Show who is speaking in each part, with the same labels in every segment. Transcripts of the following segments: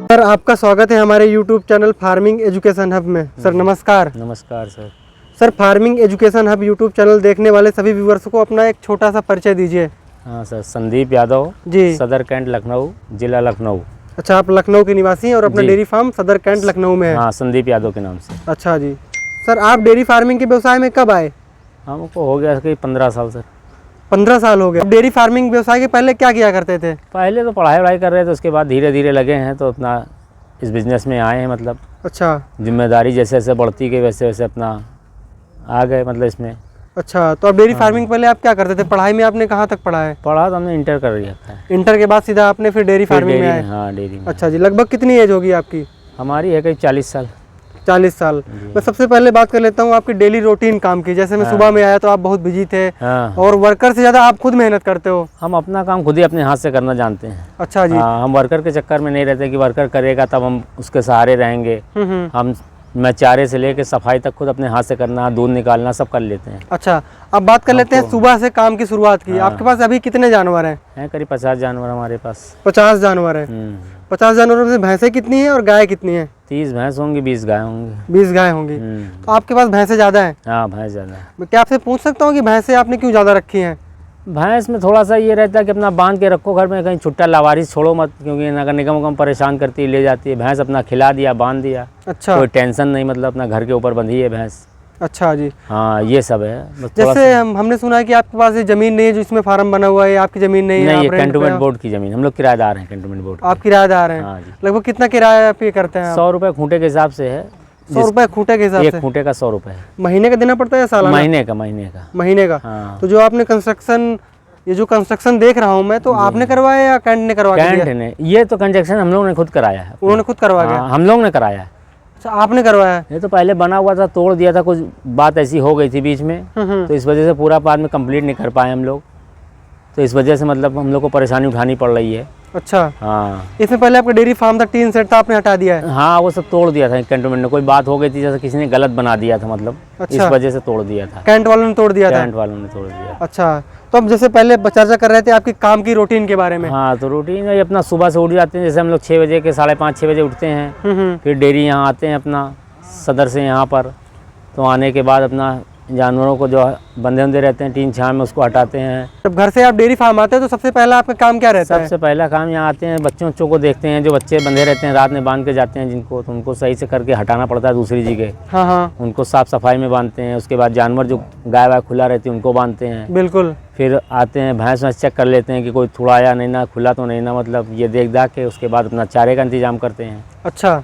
Speaker 1: Sir आपका स्वागत है हमारे YouTube channel farming education hub में। सर नमस्कार।
Speaker 2: नमस्कार sir.
Speaker 1: Sir farming education hub YouTube channel देखने वाले सभी व्यूअर्स को अपना एक छोटा सा परिचय दीजिए।
Speaker 2: हाँ सर, संदीप यादव
Speaker 1: जी,
Speaker 2: सदर कैंट लखनऊ, जिला लखनऊ।
Speaker 1: अच्छा आप लखनऊ के निवासी हैं और अपना
Speaker 2: जी।
Speaker 1: डेयरी फार्म सदर कैंट लखनऊ में है।
Speaker 2: हाँ, संदीप यादव के नाम से।
Speaker 1: अच्छा जी। सर आप डेयरी फार्मिंग के व्यवसाय में कब आए?
Speaker 2: हमको हो गया करीब 15 साल सर।
Speaker 1: 15 साल हो गए। डेयरी फार्मिंग व्यवसाय के पहले क्या किया करते थे?
Speaker 2: पहले तो पढ़ाई कर रहे थे, उसके बाद धीरे धीरे लगे हैं तो अपना इस बिज़नेस में आए हैं। मतलब
Speaker 1: अच्छा,
Speaker 2: जिम्मेदारी जैसे जैसे बढ़ती गई वैसे वैसे अपना आ गए मतलब इसमें।
Speaker 1: अच्छा तो अब डेयरी फार्मिंग पहले आप क्या करते थे? पढ़ाई में आपने कहाँ तक पढ़ा है?
Speaker 2: पढ़ा तो हमने इंटर कर लिया था।
Speaker 1: इंटर के बाद सीधा आपने फिर डेयरी फार्मिंग में आए?
Speaker 2: हाँ, डेयरी में।
Speaker 1: अच्छा जी। लगभग कितनी एज होगी आपकी?
Speaker 2: हमारी है करीब 40 साल।
Speaker 1: 40 साल। मैं सबसे पहले बात कर लेता हूँ आपकी डेली रूटीन काम की। जैसे मैं सुबह में आया तो आप बहुत बिजी थे
Speaker 2: हाँ,
Speaker 1: और वर्कर से ज़्यादा आप खुद मेहनत करते हो।
Speaker 2: हम अपना काम खुद ही अपने हाथ से करना जानते हैं।
Speaker 1: अच्छा जी।
Speaker 2: हाँ, हम वर्कर के चक्कर में नहीं रहते कि वर्कर करेगा तब हम उसके सहारे रहेंगे। मैं चारे से लेके सफाई तक खुद अपने हाथ से करना, दूध निकालना सब कर लेते हैं।
Speaker 1: अच्छा, अब बात कर लेते हैं सुबह से काम की शुरुआत की। आपके पास अभी कितने जानवर हैं?
Speaker 2: करीब 50 जानवर हमारे पास।
Speaker 1: 50 जानवर हैं। 50 जानवरों में से भैंसें कितनी हैं और गाय कितनी हैं?
Speaker 2: 30 भैंस होंगी, 20 गाय होंगी।
Speaker 1: 20 गाय होंगी। तो आपके पास भैंसें ज़्यादा हैं?
Speaker 2: हाँ, भैंस ज़्यादा है।
Speaker 1: मैं क्या आपसे पूछ सकता हूँ कि भैंसें आपने क्यों ज़्यादा रखी हैं?
Speaker 2: भैंस में थोड़ा सा ये रहता है कि अपना बांध के रखो घर में, कहीं छुट्टा लावारिस छोड़ो मत, क्योंकि नगर निगम उगम परेशान करती है, ले जाती है। भैंस अपना खिला दिया, बांध दिया,
Speaker 1: अच्छा,
Speaker 2: कोई टेंशन नहीं, मतलब अपना घर के ऊपर बंधी है भैंस।
Speaker 1: अच्छा जी।
Speaker 2: हाँ, ये सब है। बस थोड़ा
Speaker 1: जैसे हमने सुना है कि आपके पास ये ज़मीन नहीं है जो इसमें फार्म बना हुआ है, आपकी ज़मीन नहीं है?
Speaker 2: नहीं,
Speaker 1: आप
Speaker 2: ये
Speaker 1: रेंट पे
Speaker 2: कैंटोनमेंट
Speaker 1: हो?
Speaker 2: बोर्ड की ज़मीन, हम लोग किराएदार हैं कैंटोनमेंट बोर्ड।
Speaker 1: आप किराएदार हैं?
Speaker 2: हाँ जी।
Speaker 1: लगभग कितना किराया पे करते हैं आप?
Speaker 2: 100 रुपये खूंटे के हिसाब से है।
Speaker 1: 100 रुपये खूंटे के हिसाब
Speaker 2: एक
Speaker 1: से?
Speaker 2: खूंटे का 100 रुपये है।
Speaker 1: महीने का देना पड़ता है या सालाना?
Speaker 2: महीने का।
Speaker 1: महीने का।
Speaker 2: हाँ।
Speaker 1: तो जो आपने ये जो कंस्ट्रक्शन देख रहा हूँ मैं, तो आपने करवाया या कैंट ने करवा दिया?
Speaker 2: कैंट ने। ये तो कंस्ट्रक्शन हम लोग ने खुद कराया है।
Speaker 1: उन्होंने खुद करवा दिया?
Speaker 2: हाँ, हम लोग ने कराया है।
Speaker 1: अच्छा, आपने करवाया?
Speaker 2: ये तो पहले बना हुआ था, तोड़ दिया था, कुछ बात ऐसी हो गई थी बीच में, तो इस वजह से पूरा बाद में कंप्लीट नहीं कर पाए हम लोग। तो इस वजह से मतलब हम लोग को परेशानी उठानी पड़ रही है।
Speaker 1: अच्छा।
Speaker 2: हाँ,
Speaker 1: इसमें पहले आपका डेयरी फार्म था, टीन सेट था, आपने हटा दिया है?
Speaker 2: हाँ, वो सब तोड़ दिया था कैंटोनमेंट ने। कोई बात हो गई थी, जैसे किसी ने गलत बना दिया था, मतलब इस वजह से तोड़ दिया था।
Speaker 1: कैंट वालों ने तोड़ दिया था?
Speaker 2: कैंट वालों ने तोड़ दिया।
Speaker 1: अच्छा, तो अब जैसे पहले चर्चा कर रहे थे आपकी काम की रूटीन के बारे में।
Speaker 2: हाँ, तो रूटीन है अपना, सुबह से उठ जाते हैं, जैसे हम लोग 6 बजे के 5:30-6 बजे उठते हैं। फिर डेयरी यहाँ आते हैं अपना सदर से यहाँ पर। तो आने के बाद अपना जानवरों को जो बंधे रहते हैं टीन छाँव में, उसको हटाते हैं।
Speaker 1: जब घर से आप डेयरी फार्म आते हैं तो सबसे पहला आपका काम क्या रहता है?
Speaker 2: सबसे पहला काम, यहाँ आते हैं, बच्चों को देखते हैं, जो बच्चे बंधे रहते हैं रात में बांध के जाते हैं जिनको, तो उनको सही से करके हटाना पड़ता है दूसरी जगह।
Speaker 1: हाँ हाँ,
Speaker 2: उनको साफ सफाई में बांधते हैं। उसके बाद जानवर जो गाय वाय खुला रहती है उनको बांधते हैं।
Speaker 1: बिल्कुल।
Speaker 2: फिर आते हैं, भैंस वैंस चेक कर लेते हैं कि कोई थुड़ाया नहीं ना, खुला तो नहीं ना, मतलब ये देख दाख के उसके बाद अपना चारे का इंतजाम करते हैं।
Speaker 1: अच्छा,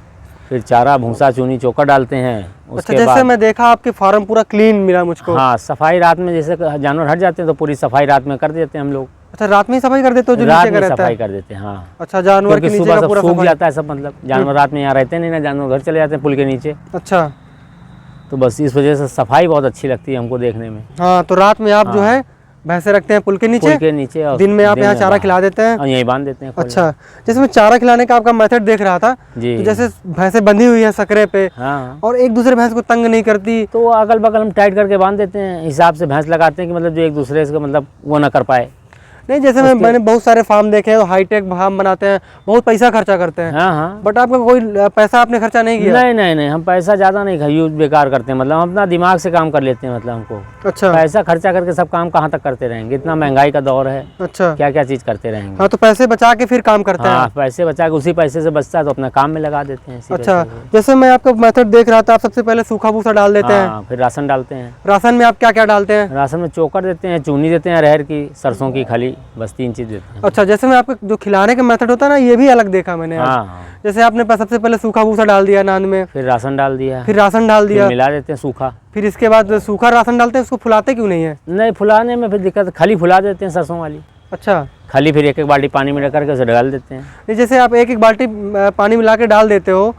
Speaker 2: फिर चारा, भूसा, चूनी, चोकर डालते हैं।
Speaker 1: अच्छा,
Speaker 2: उसके
Speaker 1: जैसे
Speaker 2: बाद
Speaker 1: मैं देखा आपके फार्म पूरा क्लीन मिला मुझको।
Speaker 2: हाँ, सफाई रात में, जैसे जानवर हट जाते हैं तो पूरी सफाई रात में कर देते हैं हम लोग।
Speaker 1: अच्छा, रात में ही सफाई कर देते हो जो
Speaker 2: रात
Speaker 1: नीचे का
Speaker 2: में
Speaker 1: रहता
Speaker 2: सफाई
Speaker 1: है?
Speaker 2: कर देते हैं। हाँ,
Speaker 1: अच्छा, जानवर के
Speaker 2: क्योंकि
Speaker 1: नीचे
Speaker 2: सुबह
Speaker 1: का
Speaker 2: सब
Speaker 1: पूरा
Speaker 2: सूख
Speaker 1: सफाई?
Speaker 2: जाता है सब, मतलब जानवर रात में यहाँ रहते नहीं ना, जानवर घर चले जाते हैं पुल के नीचे।
Speaker 1: अच्छा,
Speaker 2: तो बस इस वजह से सफाई बहुत अच्छी लगती है हमको देखने में।
Speaker 1: हाँ, तो रात में आप जो है भैंसे रखते हैं पुल के नीचे?
Speaker 2: पुल के नीचे। और
Speaker 1: दिन में आप यहाँ चारा खिला देते हैं?
Speaker 2: और यहीं बांध देते हैं।
Speaker 1: अच्छा, जैसे मैं चारा खिलाने का आपका मेथड देख रहा था
Speaker 2: जी।
Speaker 1: तो जैसे भैंसें बंधी हुई हैं सकरे पे
Speaker 2: हाँ,
Speaker 1: और एक दूसरे भैंस को तंग नहीं करती,
Speaker 2: तो अगल बगल हम टाइट करके बांध देते हैं, हिसाब से भैंस लगाते हैं कि मतलब जो एक दूसरे से मतलब वो ना कर पाए।
Speaker 1: नहीं जैसे मैंने बहुत सारे फार्म देखे हैं, हाईटेक फार्म बनाते हैं, बहुत पैसा खर्चा करते हैं।
Speaker 2: हाँ हाँ,
Speaker 1: बट आपका कोई पैसा आपने खर्चा नहीं किया?
Speaker 2: नहीं, हम पैसा ज़्यादा नहीं यूज बेकार करते हैं, मतलब हम अपना दिमाग से काम कर लेते हैं। मतलब हमको
Speaker 1: अच्छा,
Speaker 2: पैसा खर्चा करके सब काम कहाँ तक करते रहेंगे, इतना महंगाई का दौर है।
Speaker 1: अच्छा,
Speaker 2: क्या क्या चीज़ करते रहेंगे।
Speaker 1: हाँ, तो पैसे बचा के फिर काम करते हैं?
Speaker 2: हाँ, पैसे बचा के, उसी पैसे से बचता है तो अपना काम में लगा देते हैं।
Speaker 1: अच्छा, जैसे मैं आपका मेथड देख रहा था, आप सबसे पहले सूखा भूसा डाल देते हैं,
Speaker 2: फिर राशन डालते हैं।
Speaker 1: राशन में आप क्या क्या डालते हैं?
Speaker 2: राशन में चोकर देते हैं, चूनी देते हैं, अरहर की, सरसों की खली, बस 3 चीज़ देते हैं।
Speaker 1: अच्छा, जैसे मैं आपका जो खिलाने का मेथड होता है ना, ये भी अलग देखा मैंने आज।
Speaker 2: हाँ,
Speaker 1: जैसे आपने सबसे पहले सूखा भूसा डाल दिया नान में,
Speaker 2: फिर राशन डाल दिया,
Speaker 1: फिर राशन डाल
Speaker 2: फिर
Speaker 1: दिया,
Speaker 2: मिला देते हैं सूखा।
Speaker 1: फिर इसके बाद सूखा राशन डालते हैं, उसको फुलाते क्यों नहीं है?
Speaker 2: नहीं, फुलाने में फिर दिक्कत, खली फुला देते हैं सरसों वाली।
Speaker 1: अच्छा,
Speaker 2: खली फिर एक बाल्टी पानी में रख करके उसे डाल देते हैं।
Speaker 1: नहीं जैसे आप एक बाल्टी पानी मिला के डाल देते हो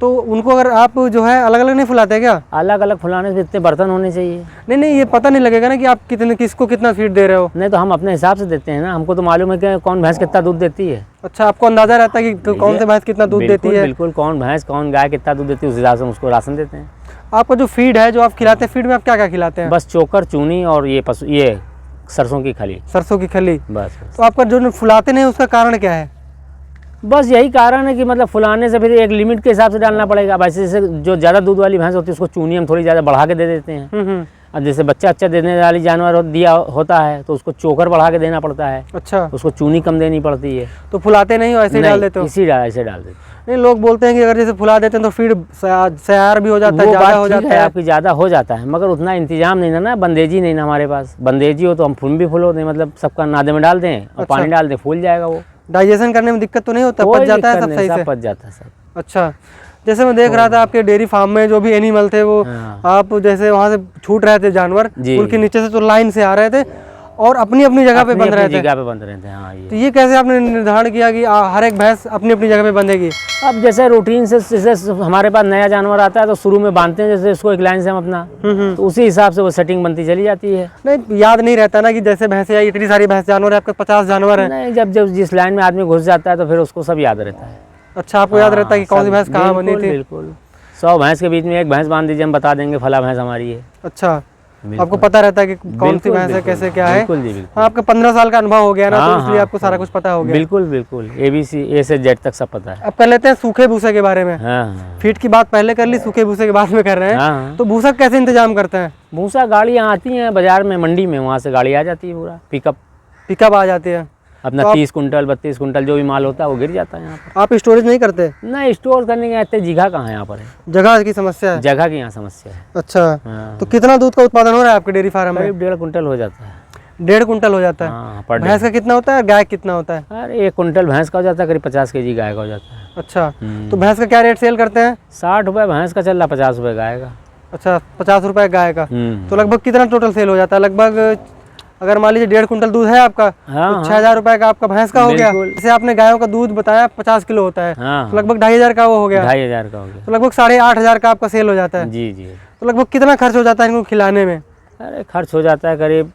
Speaker 1: तो उनको अगर आप जो है अलग अलग नहीं फुलाते क्या?
Speaker 2: अलग अलग फुलाने से इतने बर्तन होने चाहिए।
Speaker 1: नहीं, ये पता नहीं लगेगा ना कि आप किसको कितना फीड दे रहे हो?
Speaker 2: नहीं, तो हम अपने हिसाब से देते हैं ना, हमको तो मालूम है कि कौन भैंस कितना दूध देती है।
Speaker 1: अच्छा, आपको अंदाजा रहता है कि कौन से भैंस कितना दूध देती है?
Speaker 2: बिल्कुल, कौन भैंस कौन गाय कितना दूध देती है, उस हिसाब से हम उसको राशन देते हैं।
Speaker 1: आपका जो फीड है जो आप खिलाते हैं, फीड में आप क्या क्या खिलाते हैं?
Speaker 2: बस चोकर, चूनी और ये सरसों की खली।
Speaker 1: सरसों की खली।
Speaker 2: बस।
Speaker 1: तो आपका जो फुलाते नहीं उसका कारण क्या है?
Speaker 2: बस यही कारण है कि मतलब फुलाने से फिर एक लिमिट के हिसाब से डालना पड़ेगा। अब ऐसे जैसे जो ज़्यादा दूध वाली भैंस होती है उसको चूनी हम थोड़ी ज़्यादा बढ़ा के दे देते हैं। अब जैसे बच्चा अच्छा देने वाली जानवर दिया होता है तो उसको चोकर बढ़ा के देना पड़ता है।
Speaker 1: अच्छा,
Speaker 2: उसको चूनी कम देनी पड़ती है।
Speaker 1: तो फुलाते नहीं हो, ऐसे ही डाल देते हो?
Speaker 2: ऐसे डाल देते।
Speaker 1: नहीं, लोग बोलते हैं कि अगर जैसे फुला देते हैं तो फीड सयार भी हो जाता है,
Speaker 2: वो
Speaker 1: ज़्यादा
Speaker 2: बात
Speaker 1: हो
Speaker 2: ठीक
Speaker 1: जाता
Speaker 2: है,
Speaker 1: है।
Speaker 2: आपकी ज़्यादा हो जाता है, मगर उतना इंतजाम नहीं ना, बंदेजी नहीं ना हमारे पास। बंदेजी हो तो हम फूल भी फुलो दें, मतलब सबका नादे में डाल दें और
Speaker 1: अच्छा।
Speaker 2: पानी डाल दें, फूल जाएगा वो।
Speaker 1: डाइजेशन करने में दिक्कत तो नहीं होता?
Speaker 2: कोई
Speaker 1: पच जाता है
Speaker 2: दिक्कत
Speaker 1: सब
Speaker 2: नहीं,
Speaker 1: सही
Speaker 2: सब
Speaker 1: से?
Speaker 2: पच जाता है सब।
Speaker 1: अच्छा, जैसे मैं देख रहा था आपके डेयरी फार्म में जो भी एनिमल थे वो
Speaker 2: हाँ।
Speaker 1: आप जैसे वहाँ से छूट रहे थे जानवर,
Speaker 2: जी।
Speaker 1: पुल के नीचे से तो लाइन से आ रहे थे और अपनी अपनी जगह पे बंध रहे थे।
Speaker 2: जगह पे बंद रहते हैं, हाँ।
Speaker 1: तो ये कैसे आपने निर्धारण किया कि हर एक भैंस अपनी अपनी जगह पे बंधेगी?
Speaker 2: अब जैसे रूटीन से जैसे हमारे पास नया जानवर आता है तो शुरू में बांधते हैं, जैसे उसको एक लाइन से हम अपना, तो उसी हिसाब से वो सेटिंग बनती चली जाती है।
Speaker 1: नहीं, याद नहीं रहता ना कि जैसे भैंसे आई, इतनी सारी भैंस जानवर है आपके, 50 जानवर है।
Speaker 2: नहीं, जब जब जिस लाइन में आदमी घुस जाता है तो फिर उसको सब याद रहता है।
Speaker 1: अच्छा, आपको याद रहता है कि कौन सी
Speaker 2: सब,
Speaker 1: भैंस कहाँ बनी
Speaker 2: बिल्कुल,
Speaker 1: थी?
Speaker 2: बिल्कुल। 100 भैंस के बीच में एक भैंस बांध दीजिए, हम बता देंगे फला भैंस हमारी है।
Speaker 1: अच्छा,
Speaker 2: बिल्कुल।
Speaker 1: आपको पता रहता है कि कौन सी
Speaker 2: बिल्कुल,
Speaker 1: भैंस है,
Speaker 2: बिल्कुल,
Speaker 1: कैसे क्या है?
Speaker 2: बिल्कुल जी, बिल्कुल।
Speaker 1: आपका 15 साल का अनुभव हो गया ना, तो
Speaker 2: हाँ,
Speaker 1: इसलिए
Speaker 2: हाँ,
Speaker 1: आपको सारा कुछ पता हो गया।
Speaker 2: बिल्कुल, बिल्कुल। ABC A से Z तक सब पता है।
Speaker 1: अब कर लेते हैं सूखे भूसे के बारे में।
Speaker 2: हाँ,
Speaker 1: फीड की बात पहले कर ली, सूखे भूसे के बाद में कर रहे हैं।
Speaker 2: हाँ।
Speaker 1: तो भूसा कैसे इंतजाम करते हैं?
Speaker 2: भूसा गाड़ियाँ आती हैं बाजार में, मंडी में, वहाँ से गाड़ी आ जाती है, पूरा
Speaker 1: पिकअप आ जाती है?
Speaker 2: अपना 30 कुंटल 32 कुंटल जो भी माल होता है वो गिर जाता है यहाँ पर।
Speaker 1: आप स्टोरेज नहीं करते?
Speaker 2: नहीं, स्टोर करने के इतने जगह कहाँ है यहाँ पर है।
Speaker 1: जगह की समस्या है?
Speaker 2: जगह की यहाँ समस्या है।
Speaker 1: अच्छा,
Speaker 2: हाँ।
Speaker 1: तो कितना दूध का उत्पादन हो रहा है आपके डेयरी फार्म में?
Speaker 2: करीब 1.5 कुंटल हो जाता है।
Speaker 1: 1.5 कुंटल हो जाता है?
Speaker 2: हाँ, पर
Speaker 1: भैंस का कितना होता है, गाय कितना होता है?
Speaker 2: अरे 1 कुंटल भैंस का हो जाता है, करीब 50 kg गाय का हो जाता है।
Speaker 1: अच्छा, तो भैंस का क्या रेट सेल करते हैं?
Speaker 2: 60 रुपये भैंस का चल रहा, 50 रुपये गाय का।
Speaker 1: अच्छा, 50 रुपये गाय का। तो लगभग कितना टोटल सेल हो जाता है? लगभग अगर मान लीजिए 1.5 कुंटल दूध है आपका,
Speaker 2: हाँ,
Speaker 1: तो 6000 रुपये का आपका भैंस का हो गया।
Speaker 2: बिल्कुल।
Speaker 1: जैसे आपने गायों का दूध बताया 50 किलो होता है,
Speaker 2: हाँ,
Speaker 1: तो लगभग 2500 का वो हो गया।
Speaker 2: 2500 का हो गया।
Speaker 1: तो लगभग 8500 का आपका सेल हो जाता है।
Speaker 2: जी, जी।
Speaker 1: तो लगभग कितना खर्च हो जाता है इनको खिलाने में?
Speaker 2: अरे खर्च हो जाता है करीब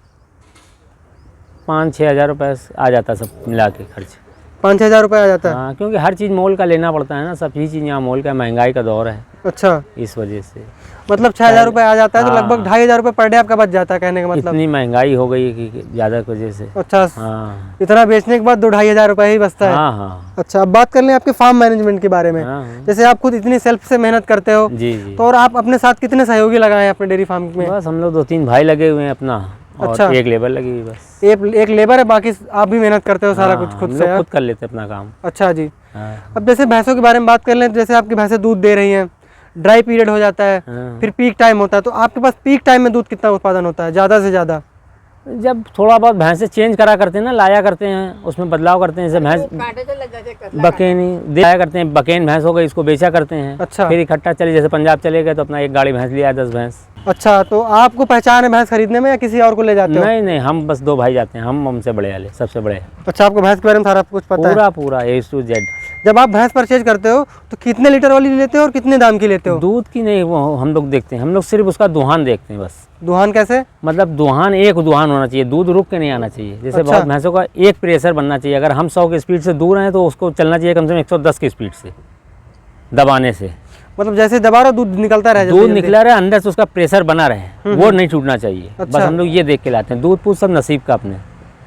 Speaker 2: 5-6 हज़ार रुपये आ जाता है, सब मिला के खर्च।
Speaker 1: 5-6 हज़ार रुपये आ जाता है?
Speaker 2: हाँ, क्योंकि हर चीज़ मोल का लेना पड़ता है ना, सभी चीज़ यहाँ मोल का, महंगाई का दौर है,
Speaker 1: अच्छा,
Speaker 2: इस वजह से।
Speaker 1: मतलब 6000 रुपये आ जाता है, तो
Speaker 2: हाँ।
Speaker 1: लगभग 2500 रुपये पर डे आपका बच जाता है, कहने का मतलब।
Speaker 2: इतनी महंगाई हो गई है कि ज़्यादा की वजह से।
Speaker 1: अच्छा,
Speaker 2: हाँ,
Speaker 1: इतना बेचने के बाद 2-2500 रुपये ही बचता है?
Speaker 2: हाँ, हाँ,
Speaker 1: अच्छा, अब बात कर लें आपके फार्म मैनेजमेंट के बारे में।
Speaker 2: हाँ।
Speaker 1: जैसे आप खुद इतनी सेल्फ से मेहनत करते हो,
Speaker 2: जी, जी।
Speaker 1: तो और आप अपने साथ कितने सहयोगी लगाए हैं अपने डेयरी फार्म में?
Speaker 2: बस हम लोग 2-3 भाई लगे हुए हैं अपना, और
Speaker 1: अच्छा।
Speaker 2: एक लेबर लगी हुई बस।
Speaker 1: एक लेबर है, बाकी आप भी मेहनत करते हो सारा
Speaker 2: हाँ,
Speaker 1: कुछ खुद
Speaker 2: हम
Speaker 1: से?
Speaker 2: लोग खुद कर लेते हैं अपना काम।
Speaker 1: अच्छा जी।
Speaker 2: हाँ,
Speaker 1: अब जैसे भैंसों के बारे में बात कर लें, तो जैसे आपकी भैंसें दूध दे रही हैं, ड्राई पीरियड हो जाता है,
Speaker 2: हाँ।
Speaker 1: फिर पीक टाइम होता है, तो आपके पास पीक टाइम में दूध कितना उत्पादन होता है, ज़्यादा से ज़्यादा?
Speaker 2: जब थोड़ा बहुत भैंसे चेंज करा करते हैं ना, लाया करते हैं, उसमें बदलाव करते हैं। जैसे भैंस बकेनी दिया करते हैं, बकेन भैंस हो गई, इसको बेचा करते हैं।
Speaker 1: अच्छा।
Speaker 2: फिर इकट्ठा चले, जैसे पंजाब चले गए तो अपना एक गाड़ी भैंस लिया, 10 भैंस।
Speaker 1: अच्छा, तो आपको पहचान है भैंस खरीदने में या किसी और को ले जाते हो?
Speaker 2: नहीं, नहीं, हम बस 2 भाई जाते हैं, हम हमसे बड़े वाले, सबसे बड़े।
Speaker 1: अच्छा, आपको भैंस के बारे में सारा कुछ पता है?
Speaker 2: पूरा पूरा A to Z।
Speaker 1: जब आप भैंस परचेज करते हो तो कितने लीटर वाली लेते हो और कितने दाम की लेते हो?
Speaker 2: दूध की नहीं, वो हम लोग देखते हैं, हम लोग सिर्फ उसका दुहान देखते हैं बस।
Speaker 1: दुहान कैसे?
Speaker 2: मतलब दुहान, एक दुहान होना चाहिए, दूध रुक के नहीं आना चाहिए। जैसे
Speaker 1: अच्छा।
Speaker 2: बहुत भैंसों का एक प्रेशर बनना चाहिए। अगर हम 100 की स्पीड से दूर हैं तो उसको चलना चाहिए कम से कम 110 की स्पीड से, दबाने से।
Speaker 1: मतलब जैसे दबा रहे हो दूध निकलता रहे?
Speaker 2: दूध निकला रहे, अंदर से उसका प्रेशर बना रहे, वो नहीं टूटना चाहिए।
Speaker 1: अच्छा।
Speaker 2: बस हम लोग ये देख के लाते हैं। दूध पूछ सब नसीब का अपने।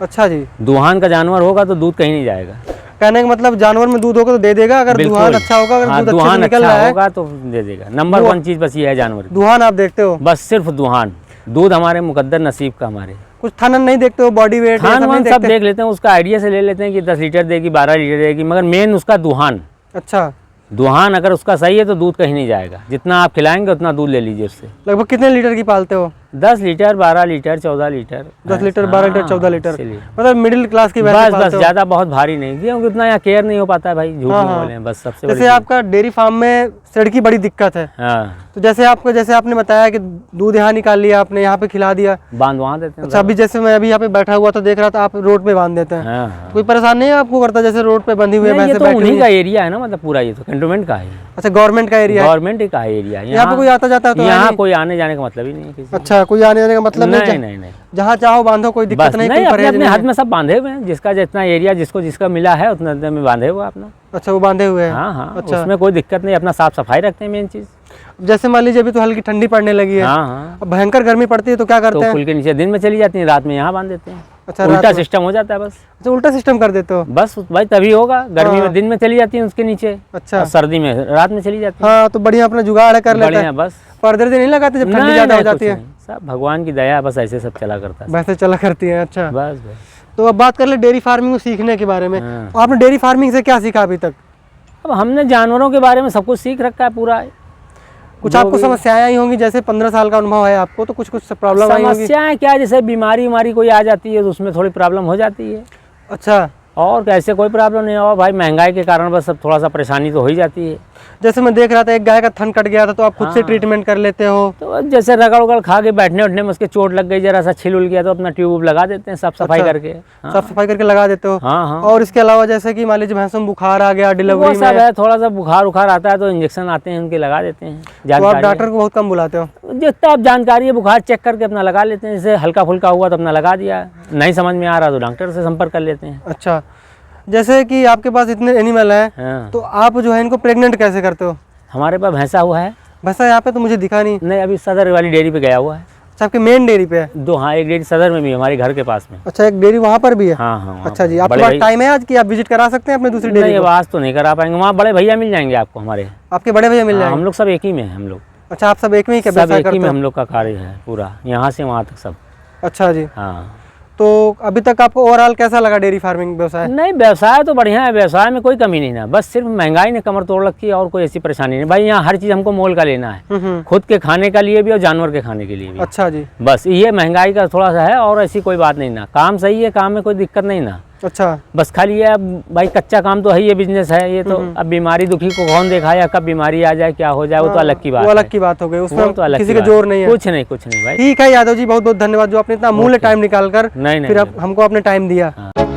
Speaker 1: अच्छा जी।
Speaker 2: दुहान का जानवर होगा तो दूध कहीं नहीं जाएगा।
Speaker 1: कहने का मतलब जानवर में दूध होगा तो दे देगा, अगर
Speaker 2: बिल्कुल।
Speaker 1: दुहान अच्छा होगा, अगर
Speaker 2: हाँ,
Speaker 1: दूध अच्छे से
Speaker 2: दुहान
Speaker 1: निकल
Speaker 2: अच्छा
Speaker 1: रहा है
Speaker 2: होगा तो दे देगा। नंबर 1 चीज़ बस ये है जानवर की,
Speaker 1: दुहान आप देखते हो?
Speaker 2: बस सिर्फ दुहान। दूध हमारे मुकद्दर नसीब का हमारे।
Speaker 1: कुछ थनन नहीं देखते हो, बॉडी वेट
Speaker 2: खान वान सब देख लेते हैं, उसका आइडिया से ले लेते हैं कि 10 लीटर देगी, 12 लीटर देगी, मगर मेन उसका दुहान।
Speaker 1: अच्छा,
Speaker 2: दुहान अगर उसका सही है तो दूध कहीं नहीं जाएगा। जितना आप खिलाएंगे उतना दूध ले लीजिए उससे।
Speaker 1: लगभग कितने लीटर की पालते हो?
Speaker 2: 10 litre, 12 litre, 14 litre.
Speaker 1: 10 litre, 12 litre, 14 litre,
Speaker 2: इसीलिए।
Speaker 1: मतलब मिडिल क्लास की भैंसें
Speaker 2: बस
Speaker 1: पालते
Speaker 2: बस,
Speaker 1: हो?
Speaker 2: ज़्यादा बहुत भारी नहीं, क्योंकि उतना यहाँ केयर नहीं हो पाता है भाई, झूठ
Speaker 1: हाँ,
Speaker 2: नहीं
Speaker 1: हाँ।
Speaker 2: बोले हैं, बस सबसे बड़ी
Speaker 1: जैसे
Speaker 2: चीज़।
Speaker 1: आपका डेयरी फार्म में शेड की बड़ी दिक्कत है,
Speaker 2: हाँ,
Speaker 1: तो जैसे आपको, जैसे आपने बताया कि दूध यहाँ निकाल लिया आपने, यहाँ पे खिला दिया।
Speaker 2: बांध वहाँ देते हैं।
Speaker 1: अच्छा, अभी जैसे मैं अभी यहाँ पे बैठा हुआ तो देख रहा था आप रोड पे बांध देते हैं।
Speaker 2: हाँ, हाँ।
Speaker 1: कोई परेशान नहीं है आपको करता, जैसे रोड पे बंधी हुई है
Speaker 2: नहीं, ये
Speaker 1: भैंसें
Speaker 2: तो
Speaker 1: बैठी हुई
Speaker 2: उन्हीं का
Speaker 1: हैं?
Speaker 2: एरिया है ना, मतलब पूरा ये तो कैंटोनमेंट का है।
Speaker 1: अच्छा, गवर्नमेंट का एरिया है?
Speaker 2: गवर्नमेंट का एरिया है।
Speaker 1: यहाँ पे कोई आता जाता तो है
Speaker 2: यहाँ
Speaker 1: नहीं?
Speaker 2: कोई आने जाने का मतलब ही नहीं है किसी को।
Speaker 1: अच्छा, कोई आने जाने का मतलब
Speaker 2: नहीं,
Speaker 1: नहीं?
Speaker 2: नहीं, नहीं।
Speaker 1: जहाँ चाहो बांधो, कोई दिक्कत
Speaker 2: बस
Speaker 1: नहीं,
Speaker 2: नहीं,
Speaker 1: कोई
Speaker 2: अपने
Speaker 1: परहेज
Speaker 2: अपने
Speaker 1: नहीं
Speaker 2: हाथ
Speaker 1: है?
Speaker 2: में सब बांधे हुए हैं, जिसका जितना एरिया जिसको जिसका मिला है उतना में बांधे हुआ अपना।
Speaker 1: अच्छा, वो बांधे हुए हैं?
Speaker 2: हाँ, हाँ,
Speaker 1: अच्छा।
Speaker 2: उसमें कोई दिक्कत नहीं, अपना साफ सफाई रखते हैं, मेन चीज़।
Speaker 1: जैसे मान लीजिए अभी तो हल्की ठंडी पड़ने लगी है,
Speaker 2: हाँ, हाँ,
Speaker 1: अब भयंकर गर्मी पड़ती है तो क्या
Speaker 2: तो
Speaker 1: करते हैं?
Speaker 2: पुल के नीचे दिन में चली जाती हैं, रात में यहाँ बांध देते हैं।
Speaker 1: अच्छा,
Speaker 2: उल्टा
Speaker 1: रात में।
Speaker 2: सिस्टम हो जाता है बस।
Speaker 1: अच्छा, उल्टा सिस्टम कर देते हो।
Speaker 2: बस भाई तभी होगा, गर्मी
Speaker 1: हाँ।
Speaker 2: में दिन में चली जाती है उसके नीचे,
Speaker 1: अच्छा।
Speaker 2: और सर्दी में रात में चली जाती है।
Speaker 1: हाँ, तो बढ़िया अपना जुगाड़ है, कर लेता
Speaker 2: बढ़िया
Speaker 1: है।
Speaker 2: बस।
Speaker 1: पर्दे नहीं लगाते जब ठंडी
Speaker 2: नहीं,
Speaker 1: ज्यादा हो
Speaker 2: नहीं,
Speaker 1: जाती
Speaker 2: कुछ
Speaker 1: है?
Speaker 2: नहीं, सब भगवान की दया है, बस ऐसे सब चला करता है।
Speaker 1: वैसे चला करती है। अच्छा,
Speaker 2: बस बस।
Speaker 1: तो अब बात कर ले डेयरी फार्मिंग को सीखने के बारे में।
Speaker 2: हाँ।
Speaker 1: आपने डेयरी फार्मिंग से क्या सीखा अभी तक?
Speaker 2: अब हमने जानवरों के बारे में सब कुछ सीख रखा है पूरा।
Speaker 1: कुछ
Speaker 2: जो
Speaker 1: आपको
Speaker 2: भी-
Speaker 1: समस्याएं आई होंगी, जैसे 15 साल का अनुभव है आपको, तो कुछ प्रॉब्लम आई होंगी?
Speaker 2: समस्याएं क्या, जैसे बीमारी कोई आ जाती है तो उसमें थोड़ी प्रॉब्लम हो जाती है,
Speaker 1: अच्छा,
Speaker 2: और कैसे कोई प्रॉब्लम नहीं। और भाई महंगाई के कारण बस सब थोड़ा सा परेशानी तो हो ही जाती है।
Speaker 1: जैसे मैं देख रहा था एक गाय का थन कट गया था, तो आप खुद से
Speaker 2: हाँ।
Speaker 1: ट्रीटमेंट कर लेते हो?
Speaker 2: तो जैसे रगड़ उगड़ खा के बैठने उठने में उसके चोट लग गई, जरा सा छिल उल गया, तो अपना ट्यूब वूब लगा देते हैं साफ सफाई
Speaker 1: अच्छा।
Speaker 2: करके। हाँ।
Speaker 1: साफ सफाई करके लगा देते हो?
Speaker 2: हाँ हाँ।
Speaker 1: और इसके अलावा जैसे कि मान लीजिए भैंसों में बुखार आ गया
Speaker 2: वो
Speaker 1: डिलीवरी
Speaker 2: सब
Speaker 1: में,
Speaker 2: है, थोड़ा सा बुखार उखार आता है तो इंजेक्शन आते हैं उनके लगा देते हैं।
Speaker 1: तो आप
Speaker 2: जानकारी
Speaker 1: डॉक्टर को बहुत कम बुलाते हो?
Speaker 2: है। जितना आप जानकारी है बुखार चेक करके अपना लगा लेते हैं, जैसे हल्का फुल्का हुआ तो अपना लगा दिया, नहीं समझ में आ रहा तो डॉक्टर से संपर्क कर लेते हैं।
Speaker 1: अच्छा, जैसे कि आपके पास इतने एनिमल हैं,
Speaker 2: हाँ।
Speaker 1: तो आप जो है इनको प्रेग्नेंट कैसे करते हो?
Speaker 2: हमारे पास भैंसा हुआ है।
Speaker 1: भैंसा यहाँ पे तो मुझे दिखा नहीं।
Speaker 2: नहीं, अभी सदर वाली डेयरी पे गया हुआ है।
Speaker 1: अच्छा, आपके मेन डेयरी पे है?
Speaker 2: दो, हाँ, एक डेयरी सदर में भी है, हमारे घर के पास में।
Speaker 1: अच्छा, एक डेयरी वहाँ पर भी है?
Speaker 2: हाँ हाँ, वहाँ
Speaker 1: अच्छा
Speaker 2: पर।
Speaker 1: जी, आपके
Speaker 2: बड़े
Speaker 1: पास
Speaker 2: भाई-
Speaker 1: टाइम है आज कि आप विजिट करा सकते हैं अपने दूसरी
Speaker 2: नहीं,
Speaker 1: डेयरी को?
Speaker 2: आवाज़ तो नहीं करा पाएंगे, वहाँ बड़े भैया मिल जाएंगे आपको हमारे।
Speaker 1: आपके बड़े भैया मिल
Speaker 2: हाँ,
Speaker 1: जाएंगे?
Speaker 2: हम लोग सब एक ही में हैं हम लोग।
Speaker 1: अच्छा, आप सब एक में ही
Speaker 2: सब
Speaker 1: व्यवसाय
Speaker 2: एक ही
Speaker 1: करते
Speaker 2: में
Speaker 1: हो?
Speaker 2: हम लोग का कार्य है पूरा, यहाँ से वहाँ तक सब।
Speaker 1: अच्छा जी,
Speaker 2: हाँ।
Speaker 1: तो अभी तक आपको ओवरऑल कैसा लगा डेयरी फार्मिंग व्यवसाय?
Speaker 2: नहीं, व्यवसाय तो बढ़िया है, व्यवसाय में कोई कमी नहीं ना, बस सिर्फ महंगाई ने कमर तोड़ रखी है, और कोई ऐसी परेशानी नहीं। भाई यहाँ हर चीज़ हमको मोल का लेना है, खुद के खाने के लिए भी और जानवर के खाने के लिए भी।
Speaker 1: अच्छा जी,
Speaker 2: बस ये महंगाई का थोड़ा सा है, और ऐसी कोई बात नहीं ना। काम सही है, काम में कोई दिक्कत नहीं ना।
Speaker 1: अच्छा,
Speaker 2: बस खाली ये अब भाई कच्चा काम तो है, ये बिजनेस है ये तो। अब बीमारी दुखी को कौन देखा, या कब बीमारी आ जाए क्या हो जाए, वो तो अलग की बात
Speaker 1: वो
Speaker 2: है।
Speaker 1: अलग की बात हो गई, उसमें
Speaker 2: वो तो अलग
Speaker 1: किसी
Speaker 2: की
Speaker 1: का
Speaker 2: बात
Speaker 1: जोर नहीं है।
Speaker 2: कुछ नहीं भाई।
Speaker 1: ठीक है यादव जी, बहुत बहुत धन्यवाद जो आपने इतना अमूल्य टाइम निकाल कर
Speaker 2: नहीं,
Speaker 1: फिर
Speaker 2: नहीं,
Speaker 1: हमको अपने टाइम दिया।
Speaker 2: हाँ।